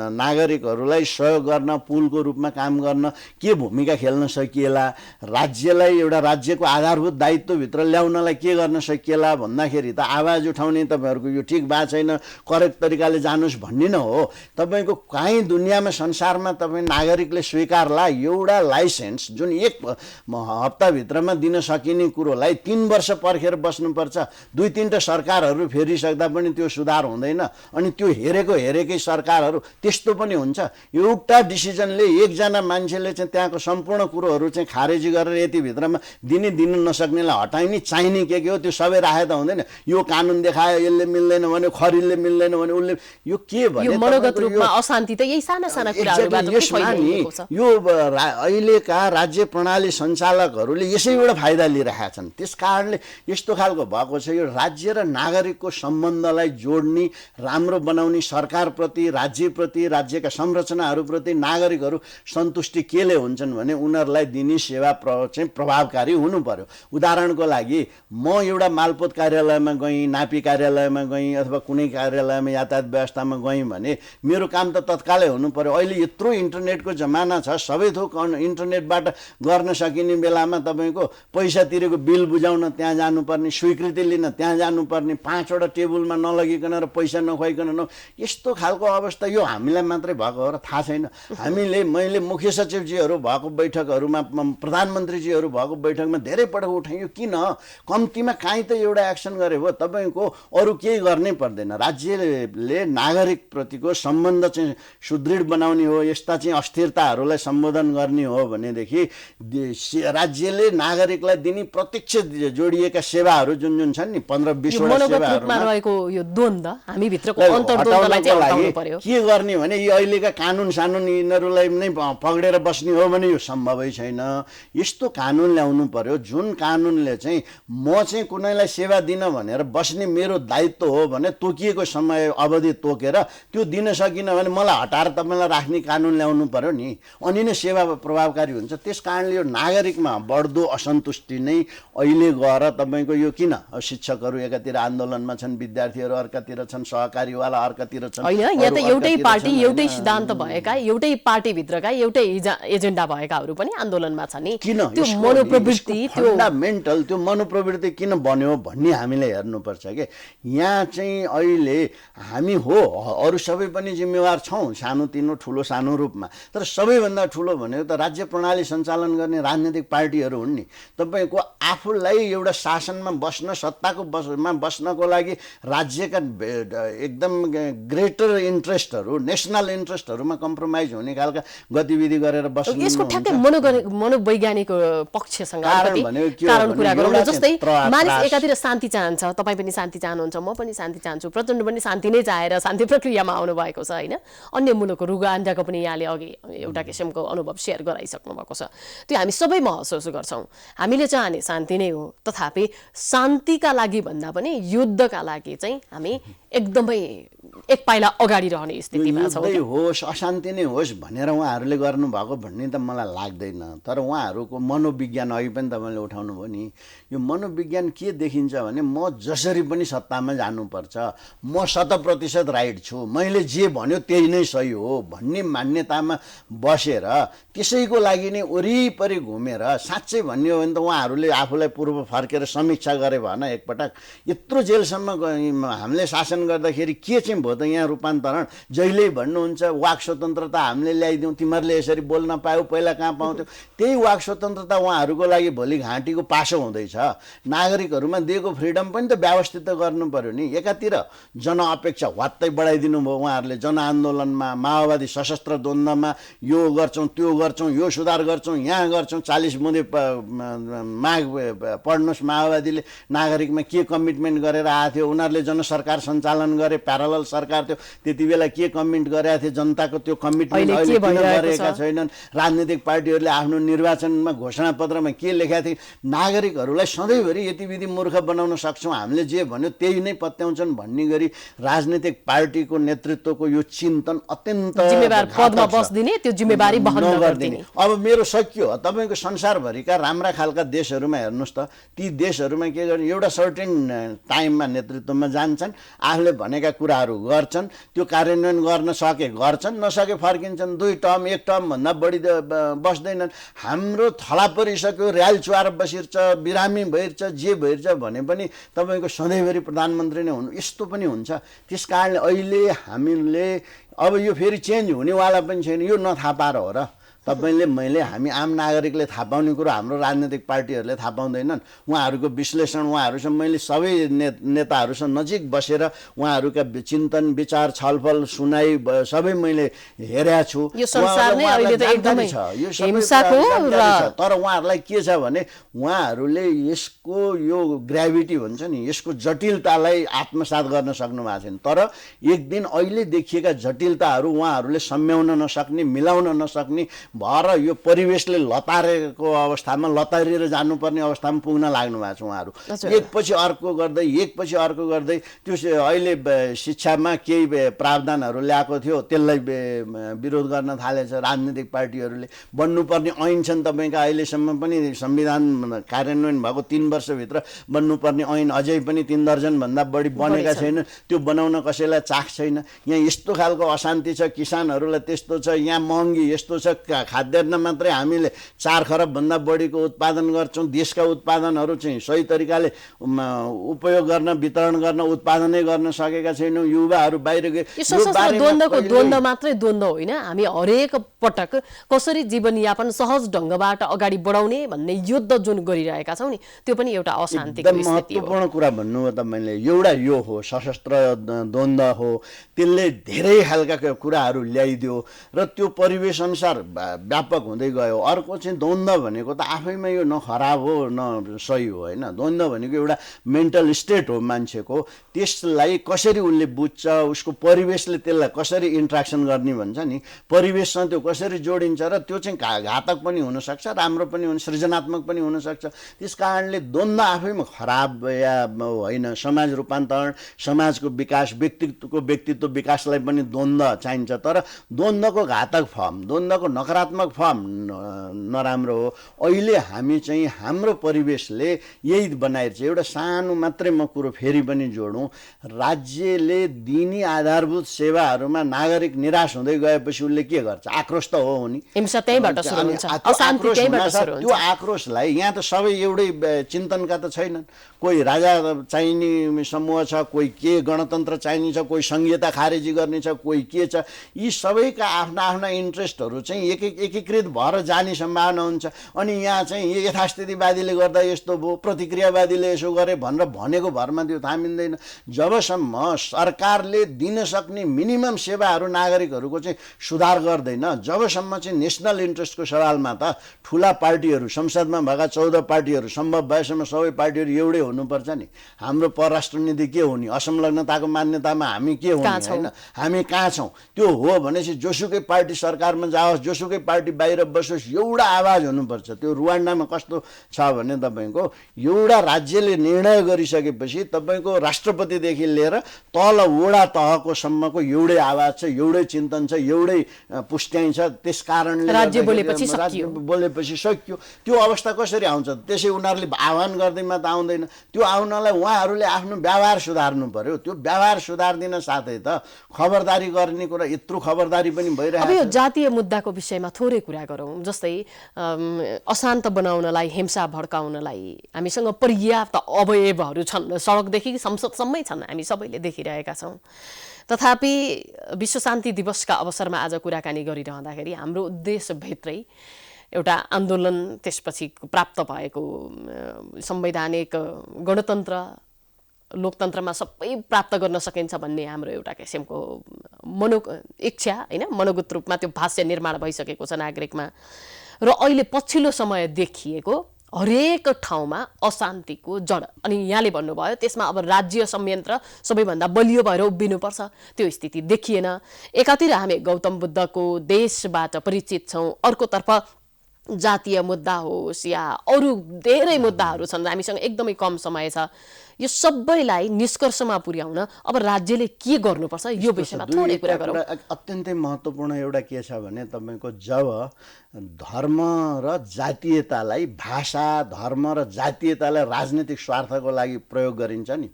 नागरिकहरूलाई सहयोग गर्न, पुलको रूपमा काम गर्न के भूमिका खेल्न सकिएला, राज्यलाई एउटा राज्यको आधारभूत दायित्वभित्र ल्याउनलाई के गर्न सकिएला भन्दाखेरि त आवाज उठाउने तपाईँहरूको यो ठिक भएको छैन, करेक्ट तरिकाले जानुस् भन्ने न हो। तपाईँको काहीँ दुनियाँमा संसारमा तपाईँ नागरिकले स्वीकारला एउटा लाइसेन्स जुन एक हप्ताभित्रमा दिन सकिने कुरोलाई 3 वर्ष पर्खेर बस्नुपर्छ, 2-3टा सरकारहरू फेरिसक्दा पनि त्यो सुधार हुँदैन। अनि त्यो हेरेकै सरकारहरू त्यस्तो पनि हुन्छ। एउटा डिसिजनले एकजना मान्छेले चाहिँ त्यहाँको सम्पूर्ण कुरोहरू चाहिँ खारेजी गरेर यतिभित्रमा दिन नसक्नेलाई हटाइने चाहिने के हो त्यो सबै राखे त हुँदैन। यो कानुन देखायो यसले मिल्दैन भने, खरिदले मिल्दैन भने उसले, यो के भने मनोगत रूपमा अशान्ति त यही साना कुराहरुबाट फैलिएको छ। यो अहिलेका राज्य प्रणाली सञ्चालकहरूले यसैबाट फाइदा लिइरहेका छन्। त्यसकारणले यस्तो खालको भएको छ। यो राज्य र नागरिकको सम्बन्धलाई जोड्ने, राम्रो बनाउने, सरकारप्रति, राज्यप्रति, राज्यका संरचनाहरूप्रति नागरिकहरू सन्तुष्टि केले हुन्छन् भने उनीहरूलाई दिने सेवा चाहिँ प्रभावकारी हुनु पर्यो। उदाहरणको लागि म एउटा मालपोत कार्यालयमा गएँ, नापी कार्यालयमा गएँ अथवा कुनै कार्यालयमा यातायात व्यवस्थामा गएँ भने मेरो काम त तत्कालै हुनु पर्यो। अहिले यत्रो इन्टरनेटको जमाना छ, सबै थोक इन्टरनेटबाट गर्न सकिने बेलामा तपाईँको पैसा तिरेको बिल बुझाउन त्यहाँ जानुपर्ने, स्वीकृति लिन त्यहाँ जानुपर्ने, 5वटा टेबलमा नलगिकन र पैसा नखुवाइकन यस्तो खालको अवस्था यो हामीलाई मात्रै भएको हो र थाहा छैन। मैले मुख्य सचिवजीहरू भएको बैठकहरूमा, प्रधानमन्त्रीजीहरू भएको बैठकमा धेरै पटक उठाइयो, किन कम्तीमा काहीँ त एउटा एक्सन गरे हो। तपाईँको अरू केही गर्नै पर्दैन। राज्यले नागरिकप्रतिको सम्बन्ध चाहिँ सुदृढ बनाउने हो, यस्ता चाहिँ अस्थिरताहरूलाई सम्बोधन गर्ने हो भनेदेखि राज्यले नागरिकलाई दिने प्रत्यक्ष जोडिएका सेवाहरू जुन छन् नि 15-20 वटा सेवाहरूमा रहेको यो द्वन्द्व, हामी भित्रको अन्तर्द्वन्द्वलाई चाहिँ हटाउनु पर्यो। के गर्ने भने यो अहिलेका कानुन यिनीहरूलाई नै पक्रेर बस्ने हो भने यो सम्भवै छैन। यस्तो कानुन ल्याउनु पर्यो जुन कानुनले चाहिँ म चाहिँ कुनैलाई सेवा दिन भनेर बस्ने मेरो दायित्व हो भने तोकिएको समय अवधि तोकेर त्यो दिन सकिन भने मलाई हटाएर तपाईँलाई राख्ने कानुन ल्याउनु पर्यो नि, अनि नै सेवा प्रभावकारी हुन्छ। त्यस कारणले यो नागरिकमा बढ्दो असन्तुष्टि नै अहिले गएर तपाईँको यो किन शिक्षकहरू एकातिर आन्दोलनमा छन्, विद्यार्थीहरू अर्कातिर छन्, सहकारीवाला अर्कातिर छन्। होइन, यहाँ त एउटै पार्टी, एउटै सिद्धान्त भएका, एउटै पार्टीभित्रका, एउटै एजेन्डा भएकाहरू पनि आन्दोलनमा छ नि। किन त्यो मनोप्रवृत्ति, त्यो फन्डामेन्टल त्यो मनोप्रवृत्ति किन बन्यो भन्ने हामीले हेर्नुपर्छ के। यहाँ चाहिँ अहिले हामी हो अरू सबै पनि जिम्मेवार छौँ, सानोतिनो ठुलो सानो रूपमा, तर सबैभन्दा ठुलो भनेको त राज्य प्रणाली सञ्चालन गर्ने राजनीतिक पार्टीहरू हुन् नि। तपाईँको आफूलाई एउटा शासनमा बस्न, सत्ताको बस्नको लागि राज्यका एकदम ग्रेटर इन्ट्रेस्टहरू, नेसनल इन्ट्रेस्टहरूमा कम्प्रोमाइज हुने खालका गतिविधि गरेर बस्नु। यसको ठ्याक्कै मनोवैज्ञानिक पक्षसँग कारण कुरा गरौँ। जस्तै मानिस एकातिर शान्ति चाहन्छ, तपाईँ पनि शान्ति चाहनुहुन्छ, म पनि शान्ति चाहन्छु, प्रचण्ड पनि शान्ति नै चाहेर शान्ति प्रक्रियामा आउनु भएको छ होइन। अन्य मुलुकको रुगान्डाको पनि यहाँले अघि एउटा किसिमको अनुभव सेयर गराइसक्नु भएको छ। त्यो हामी सबै महसुस गर्छौँ। हामीले चाहने शान्ति नै हो, तथापि शान्तिका लागि भन्दा पनि युद्धका लागि चाहिँ हामी एकदमै एक पाइला अगाडि रहने स्थितिमा छौँ। युद्धै होस् अशान्ति नै होस् भनेर उहाँहरूले गर्नुभएको भन्ने त मलाई लाग्दैन। तर उहाँहरूको मनोविज्ञान अघि पनि तपाईँले उठाउनु भयो नि, यो मनोविज्ञान के देखिन्छ भने म जसरी पनि सत्तामा जानुपर्छ, म 100% राइट छु, मैले जे भन्यो त्यही नै सही हो भन्ने मान्यतामा बसेर त्यसैको लागि नै वरिपरि घुमेर साँच्चै भन्ने हो भने त उहाँहरूले आफूलाई पूर्व फर्केर समीक्षा गरे भएन एकपटक। यत्रो जेलसम्म हामीले शासन गर्दाखेरि के चाहिँ भयो त यहाँ रूपान्तरण? जहिल्यै भन्नुहुन्छ वाक स्वतन्त्रता हामीले ल्याइदिउँ, तिमीहरूले यसरी बोल्न पायौ, पहिला कहाँ पाउँथ्यौ? त्यही वाक स्वतन्त्रता उहाँहरूको लागि भोलि घाँटीको पासो हुँदैछ। नागरिकहरूमा दिएको फ्रिडम पनि त व्यवस्थित गर्नु पर्यो नि। एकातिर जनअपेक्षा वात्तै बढाइदिनु भयो उहाँहरूले, जनआन्दोलनमा, माओवादी सशस्त्र द्वन्द्वमा यो गर्छौँ त्यो गर्छौँ, यो सुधार गर्छौँ, यहाँ गर्छौँ, 40 बुँदे माग पढ्नुहोस्। माओवादीले नागरिकमा के कमिटमेन्ट गरेर आएको थियो? उनीहरूले जनसरकार सञ्चालन गरे, प्यारलल सरकार थियो, त्यति बेला के कमिट गरेका थिए? जनताको त्यो कमिटमेन्ट अहिले किन गरेका छैनन्? राजनीतिक पार्टीहरूले आफ्नो निर्वाचनमा घोषणापत्रमा के लेखेका थिए? नागरिकहरूलाई सधैँभरि यतिविधि मूर्ख बनाउन सक्छौँ, हामीले जे भन्यो त्यही नै पत्याउँछन् भन्ने गरी राजनीतिक पार्टीको नेतृत्वको यो चिन्तन अत्यन्त जिम्मेवार पदमा बस्दिने, त्यो जिम्मेवारी वहन नगर्दिने। अब मेरो सकियो। तपाईँको संसारभरिका राम्रा खालका देशहरूमा हेर्नुहोस् त, ती देशहरूमा के गर्ने, एउटा सर्टेन टाइममा नेतृत्वमा जान्छन्, आफूले भनेका कुराहरू गर्छन्, त्यो कार्यान्वयन गर्न सके गर्छन्, नसके फर्किन्छन्। 2 टर्म 1 टर्मभन्दा बढी बस्दैनन्। हाम्रो थला परिसक्यो, र्याल चुहाएर बसिर्छ, बिरामी भइर्छ, जे भइर्छ भने पनि तपाईँको सधैँभरि प्रधानमन्त्री नै हुनु, यस्तो पनि हुन्छ। त्यस कारणले अहिले हामीले अब यो फेरि चेन्ज हुनेवाला पनि छैन। यो नथाहा पाएर हो र तपाईँले मैले हामी आम नागरिकले थाहा पाउने कुरो हाम्रो राजनीतिक पार्टीहरूले थाहा पाउँदैनन्। उहाँहरूको विश्लेषण उहाँहरूसँग मैले सबै नेताहरूसँग नजिक बसेर उहाँहरूका चिन्तन विचार छलफल सुनाइ सबै मैले हेरेको छु। यो संसार नै अहिले त एकदमै हिंसाको र तर उहाँहरूलाई के छ भने उहाँहरूले यसको यो ग्राभिटी भन्छ नि, यसको जटिलतालाई आत्मसात गर्न सक्नु भएको छैन। तर एक दिन अहिले देखिएका जटिलताहरू उहाँहरूले सम्याउन नसक्ने, मिलाउन नसक्ने भएर यो परिवेशले लतारेको अवस्थामा, लतारिएर जानुपर्ने अवस्थामा पुग्न लाग्नु भएको छ उहाँहरू। एकपछि अर्को गर्दै त्यो अहिले शिक्षामा केही प्रावधानहरू ल्याएको थियो, त्यसलाई विरोध गर्न थालेछ राजनीतिक पार्टीहरूले। बन्नुपर्ने ऐन छन् तपाईँका अहिलेसम्म पनि संविधान कार्यान्वयन भएको 3 वर्षभित्र बन्नुपर्ने ऐन अझै पनि 3 दर्जनभन्दा बढी बनेका छैन। त्यो बनाउन कसैलाई चाख छैन। यहाँ यस्तो खालको अशान्ति छ, किसानहरूलाई त्यस्तो छ, यहाँ महँगी यस्तो छ, खाद्यान्न मात्रै हामीले 4 खरबभन्दा बढीको उत्पादन गर्छौँ। देशका उत्पादनहरू चाहिँ सही तरिकाले उपयोग गर्न, वितरण गर्न, उत्पादनै गर्न सकेका छैनौँ। युवाहरू बाहिर गए। द्वन्द्वको द्वन्द्व मात्रै द्वन्द्व होइन, हामी हरेक पटक कसरी जीवनयापन सहज ढङ्गबाट अगाडि बढाउने भन्ने युद्ध जुन गरिरहेका छौँ नि, त्यो पनि एउटा अशान्तिको स्थिति हो। महत्त्वपूर्ण कुरा भन्नुभयो तपाईँले। एउटा यो हो सशस्त्र द्वन्द्व हो, त्यसले धेरै खालका कुराहरू ल्याइदियो र त्यो परिवेश अनुसार व्यापक हुँदै गयो। अर्को चाहिँ द्वन्द्व भनेको त आफैमा यो न खराब हो न सही हो होइन। द्वन्द्व भनेको एउटा मेन्टल स्टेट हो मान्छेको। त्यसलाई कसरी उसले बुझ्छ, उसको परिवेशले त्यसलाई कसरी इन्ट्र्याक्सन गर्ने भन्छ नि, परिवेशसँग त्यो कसरी जोडिन्छ र त्यो चाहिँ घातक पनि हुनसक्छ, राम्रो पनि सृजनात्मक पनि हुनसक्छ। त्यस कारणले द्वन्द्व आफैमा खराब या होइन। समाज रूपान्तरण, समाजको विकास, व्यक्तित्व विकासलाई पनि द्वन्द्व चाहिन्छ। तर द्वन्द्वको घातक फर्म, द्वन्द्वको नकारात्मक फर्म नराम्रो हो। अहिले हामी चाहिँ हाम्रो परिवेशले यही बनाइरहेछ। एउटा सानो मात्रै म कुरो फेरि पनि जोडौँ, राज्यले दिने आधारभूत सेवाहरूमा नागरिक निराश हुँदै गएपछि उसले के गर्छ? आक्रोश त हो नि। हिंसा त्यहीबाट सुरु हुन्छ, अशान्ति त्यहीबाट सुरु हुन्छ। त्यो आक्रोशलाई यहाँ त सबै एउटै चिन्तनका त छैनन्। कोही राजा चाहिने समूह छ, कोही के गणतन्त्र चाहिने छ, कोही संहिता खारेजी गर्ने छ, कोही के छ। यी सबैका आफ्ना आफ्ना इन्ट्रेस्टहरू चाहिँ एकीकृत भएर जाने सम्भावना हुन्छ। अनि यहाँ चाहिँ यथास्थितिवादीले गर्दा यस्तो भयो, प्रतिक्रियावादीले यसो गरे भनेर भनेको भरमा त्यो थामिँदैन। जबसम्म सरकारले दिन सक्ने मिनिमम सेवाहरू नागरिकहरूको चाहिँ सुधार गर्दैन, जबसम्म चाहिँ नेसनल इन्ट्रेस्टको सवालमा त ठुला पार्टीहरू, संसदमा भएका 14 पार्टीहरू, सम्भव भएसम्म सबै पार्टीहरू एउटै हुनुपर्छ नि। हाम्रो परराष्ट्र नीति के हुने, असंलग्नताको मान्यतामा हामी के हुने होइन, हामी कहाँ छौँ? त्यो हो भनेपछि जोसुकै पार्टी सरकारमा जाओस्, जोसुकै पार्टी बाहिर बसोस् एउटा आवाज हुनुपर्छ। त्यो रुवान्डामा कस्तो छ भने तपाईँको एउटा राज्यले निर्णय गरिसकेपछि तपाईँको राष्ट्रपतिदेखि लिएर तल वडा तहको सम्मको एउटै आवाज छ, एउटै चिन्तन छ, एउटै पुष्ट्याइ छ। त्यस कारणले राज्य बोलेपछि सक्यो। त्यो अवस्था कसरी आउँछ? त्यसै उनीहरूले आह्वान गर्दैमा त आउँदैन। त्यो आउनलाई उहाँहरूले आफ्नो व्यवहार सुधार्नु पर्यो। त्यो व्यवहार सुधार्दिन साथै त खबरदारी गर्ने कुरा यत्रो खबरदारी पनि भइरहेको छ। अब यो जातीय मुद्दाको विषयमा थोरै कुरा गरौँ। जस्तै अशान्त बनाउनलाई, हिंसा भड्काउनलाई हामीसँग पर्याप्त अवयवहरू छन्, सडकदेखि संसदसम्मै छन्, हामी सबैले देखिरहेका छौँ। तथापि विश्व शान्ति दिवसका अवसरमा आज कुराकानी गरिरहँदाखेरि हाम्रो उद्देश्यभित्रै एउटा आन्दोलन, त्यसपछि प्राप्त भएको संवैधानिक गणतन्त्र, लोकतन्त्रमा सबै प्राप्त गर्न सकिन्छ भन्ने हाम्रो एउटा किसिमको इच्छा होइन, मनोगत रूपमा त्यो भाष्य निर्माण भइसकेको छ नागरिकमा। र अहिले पछिल्लो समय देखिएको हरेक ठाउँमा अशान्तिको जड, अनि यहाँले भन्नुभयो त्यसमा अब राज्य संयन्त्र सबैभन्दा बलियो भएर उभिनुपर्छ, त्यो स्थिति देखिएन। एकातिर हामी गौतम बुद्धको देशबाट परिचित छौँ, अर्कोतर्फ जातीय मुद्दा होस् या अरू धेरै मुद्दाहरू छन्, हामीसँग एकदमै कम समय छ। यो सबैलाई निष्कर्षमा पुर्याउन अब राज्यले के गर्नुपर्छ यो विषयमा थोरै कुरा गरौँ। अत्यन्तै महत्त्वपूर्ण एउटा के छ भने तपाईँको जब धर्म र जातीयतालाई, भाषा, धर्म र जातीयतालाई राजनीतिक स्वार्थको लागि प्रयोग गरिन्छ नि,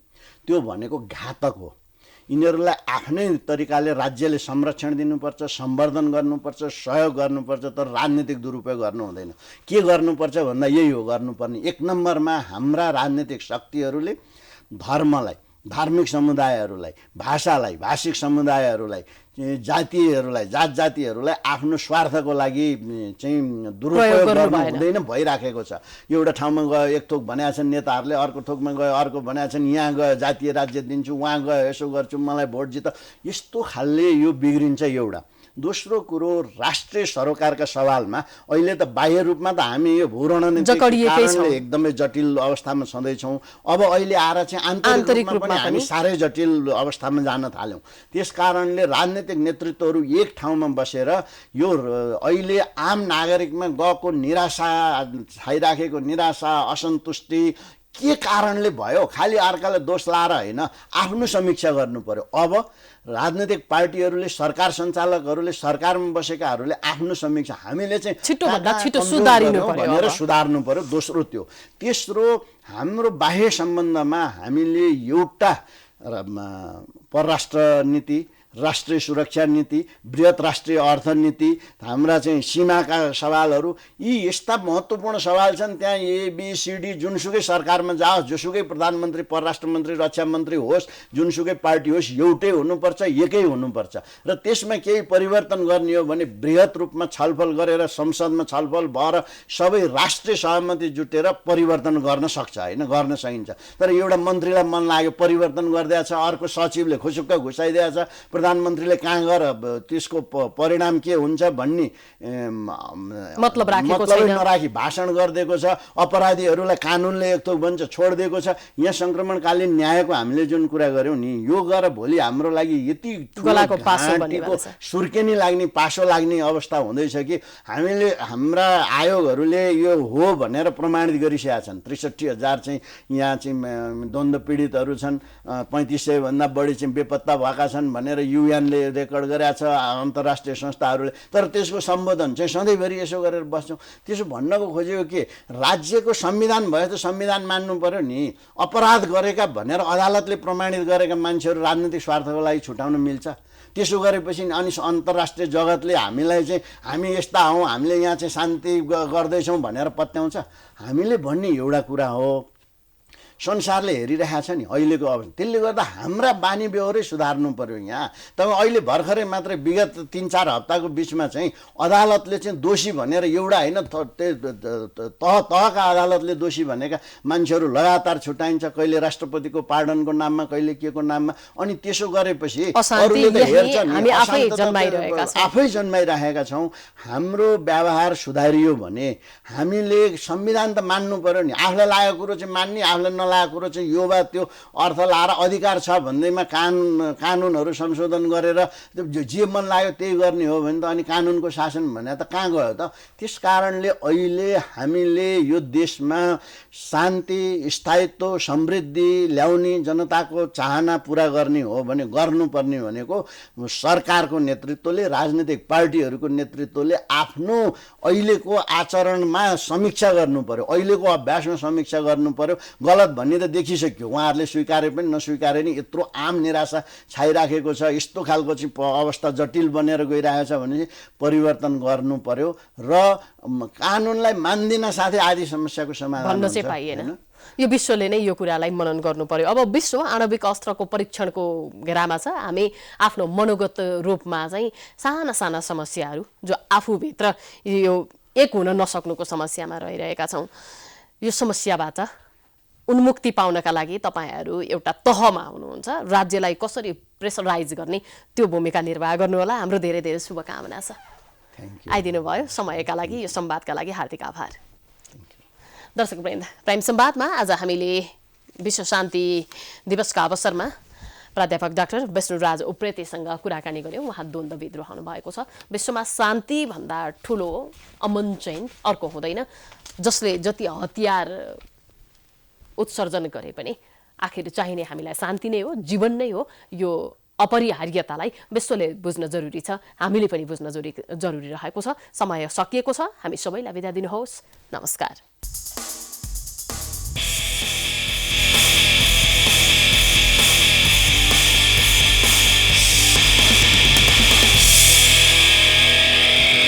त्यो भनेको घातक हो। यिनीहरूलाई आफ्नै तरिकाले राज्यले संरक्षण दिनुपर्छ, सम्वर्धन गर्नुपर्छ, सहयोग गर्नुपर्छ, तर राजनीतिक दुरुपयोग गर्नु हुँदैन। के गर्नुपर्छ भन्दा यही हो गर्नुपर्ने। एक नम्बरमा हाम्रा राजनीतिक शक्तिहरूले धर्मलाई, धार्मिक समुदायहरूलाई, भाषालाई, भाषिक समुदायहरूलाई, जातिहरूलाई, जातिहरूलाई आफ्नो स्वार्थको लागि चाहिँ दुरुपयोग गर्नु हुँदैन, भइराखेको छ। एउटा ठाउँमा गयो एक थोक भनेका छन् नेताहरूले, अर्को थोकमा गयो अर्को भनेका छन् यहाँ गयो जातीय राज्य दिन्छु, वहाँ गयो यसो गर्छु, मलाई भोट जित, यस्तो खालले यो बिग्रिन्छ एउटा। दोस्रो कुरो, राष्ट्रिय सरोकारका सवालमा अहिले त बाह्य रूपमा त हामी यो भूरणनीतिक कारणले एकदमै जटिल अवस्थामा छँदैछौँ। अब अहिले आएर चाहिँ आन्तरिक रूपमा पनि हामी साह्रै जटिल अवस्थामा जान थाल्यौँ। त्यस कारणले राजनीतिक नेतृत्वहरू एक ठाउँमा बसेर यो अहिले आम नागरिकमा गएको निराशा, छाइराखेको निराशा, असन्तुष्टि के कारणले भयो, खालि अर्कालाई दोष लाएर होइन, आफ्नो समीक्षा गर्नु पर्यो। अब राजनीतिक पार्टीहरूले, सरकार सञ्चालकहरूले, सरकारमा बसेकाहरूले आफ्नो समीक्षा, हामीले चाहिँ छिटोभन्दा छिटो सुधार्नु पर्यो। दोस्रो त्यो। तेस्रो, हाम्रो बाह्य सम्बन्धमा हामीले एउटा परराष्ट्र नीति, राष्ट्रिय सुरक्षा नीति, बृहत राष्ट्रिय अर्थनीति, हाम्रा चाहिँ सीमाका सवालहरू, यी यस्ता महत्त्वपूर्ण सवाल छन्। त्यहाँ ABCD जुनसुकै सरकारमा जाओस्, जोसुकै प्रधानमन्त्री, परराष्ट्र मन्त्री, रक्षा मन्त्री होस्, जुनसुकै पार्टी होस्, एउटै हुनुपर्छ, एकै हुनुपर्छ। र त्यसमा केही परिवर्तन गर्ने हो भने बृहत रूपमा छलफल गरेर, संसदमा छलफल भएर सबै राष्ट्रिय सहमति जुटेर परिवर्तन गर्न सक्छ, होइन, गर्न सकिन्छ। तर एउटा मन्त्रीलाई मन लाग्यो परिवर्तन गरिदिएछ, अर्को सचिवले खुसुक्क घुसाइदिएछ, प्रधानमन्त्रीले कहाँ गएर त्यसको परिणाम के हुन्छ भन्ने मतलब नराखी भाषण गरिदिएको छ। अपराधीहरूलाई कानुनले एक थोक भन्छ छोडिदिएको छ। यहाँ सङ्क्रमणकालीन न्यायको हामीले जुन कुरा गऱ्यौँ नि, यो गरेर भोलि हाम्रो लागि यति सुर्केनी लाग्ने, पासो लाग्ने अवस्था हुँदैछ कि हामीले, हाम्रा आयोगहरूले यो हो भनेर प्रमाणित गरिसकेका छन्। 63,000 चाहिँ यहाँ चाहिँ द्वन्द्व पीडितहरू छन्, 3500 भन्दा बढी चाहिँ बेपत्ता भएका छन् भनेर UN ले रेकर्ड गरेका छ, अन्तर्राष्ट्रिय संस्थाहरूले। तर त्यसको सम्बोधन चाहिँ सधैँभरि यसो गरेर बस्छौँ। त्यसो भन्नको खोजेको के, राज्यको संविधान भयो त संविधान मान्नु पर्यो नि। अपराध गरेका भनेर अदालतले प्रमाणित गरेका मान्छेहरू राजनीतिक स्वार्थको लागि छुटाउन मिल्छ? त्यसो गरेपछि अनि अन्तर्राष्ट्रिय जगतले हामीलाई चाहिँ हामी यस्ता हौँ, हामीले यहाँ चाहिँ शान्ति गर्दैछौँ भनेर पत्याउँछ? हामीले भन्ने एउटा कुरा हो, संसारले हेरिरहेको छ नि अहिलेको अवस्था। त्यसले गर्दा हाम्रा बानी व्यवहारै सुधार्नु पर्यो। यहाँ तपाईँ अहिले भर्खरै मात्रै विगत 3-4 हप्ताको बिचमा चाहिँ अदालतले चाहिँ दोषी भनेर एउटा होइन, तहका अदालतले दोषी भनेका मान्छेहरू लगातार छुट्याइन्छ, कहिले राष्ट्रपतिको पार्डनको नाममा, कहिले के को नाममा। अनि त्यसो गरेपछि अरूले त हेर्छन्, आफै जन्माइरहेका छौँ। हाम्रो व्यवहार सुधारियो भने हामीले संविधान त मान्नु पर्यो नि। आफूलाई लागेको कुरो चाहिँ मान्ने, आफूलाई लागेको कुरो चाहिँ यो वा त्यो अर्थ लाएर अधिकार छ भन्दैमा कानुनहरू संशोधन गरेर जे मन लाग्यो त्यही गर्ने हो भने त अनि कानुनको शासन भने त कहाँ गयो त? त्यस कारणले अहिले हामीले यो देशमा शान्ति, स्थायित्व, समृद्धि ल्याउने, जनताको चाहना पुरा गर्ने हो भने गर्नुपर्ने भनेको सरकारको नेतृत्वले, राजनीतिक पार्टीहरूको नेतृत्वले आफ्नो अहिलेको आचरणमा समीक्षा गर्नु पर्यो, अहिलेको अभ्यासमा समीक्षा गर्नु पर्यो। गलत भन्ने त देखिसक्यो, उहाँहरूले स्वीकारे पनि नस्वीकारे नि यत्रो आम निराशा छाइराखेको छ, यस्तो खालको चाहिँ अवस्था जटिल बनेर गइरहेको छ भने चाहिँ परिवर्तन गर्नु पर्यो र कानुनलाई मान्दिन साथै आदि समस्याको समाधान भन्न चाहिँ पाइएन। यो विश्वले नै यो कुरालाई मनन गर्नु पर्यो। अब विश्व आणविक अस्त्रको परीक्षणको घेरामा छ। हामी आफ्नो मनोगत रूपमा चाहिँ साना साना समस्याहरू जो आफूभित्र यो एक हुन नसक्नुको समस्यामा रहिरहेका छौँ, यो समस्याबाट उन्मुक्ति पाउनका लागि तपाईँहरू एउटा तहमा हुनुहुन्छ। राज्यलाई कसरी प्रेसराइज गर्ने त्यो भूमिका निर्वाह गर्नुहोला। हाम्रो धेरै धेरै शुभकामना छ। आइदिनु भयो समयका लागि, यो संवादका लागि हार्दिक आभार। दर्शकवृन्द, प्राइम संवादमा आज हामीले विश्व शान्ति दिवसका अवसरमा प्राध्यापक डाक्टर विष्णुराज उप्रेतीसँग कुराकानी गऱ्यौँ। उहाँ द्वन्द्वविद रहनु भएको छ। विश्वमा शान्तिभन्दा ठुलो अमन चाहिँ अर्को हुँदैन। जसले जति हतियार उत्सर्जन गरे पनि आखिर चाहिने हामीलाई शान्ति नै हो, जीवन नै हो। यो अपरिहार्यतालाई विश्वले बुझ्न जरुरी छ, हामीले पनि बुझ्न जरुरी रहेको छ। समय सकिएको छ। हामी सबैलाई बिदा दिनुहोस्। नमस्कार।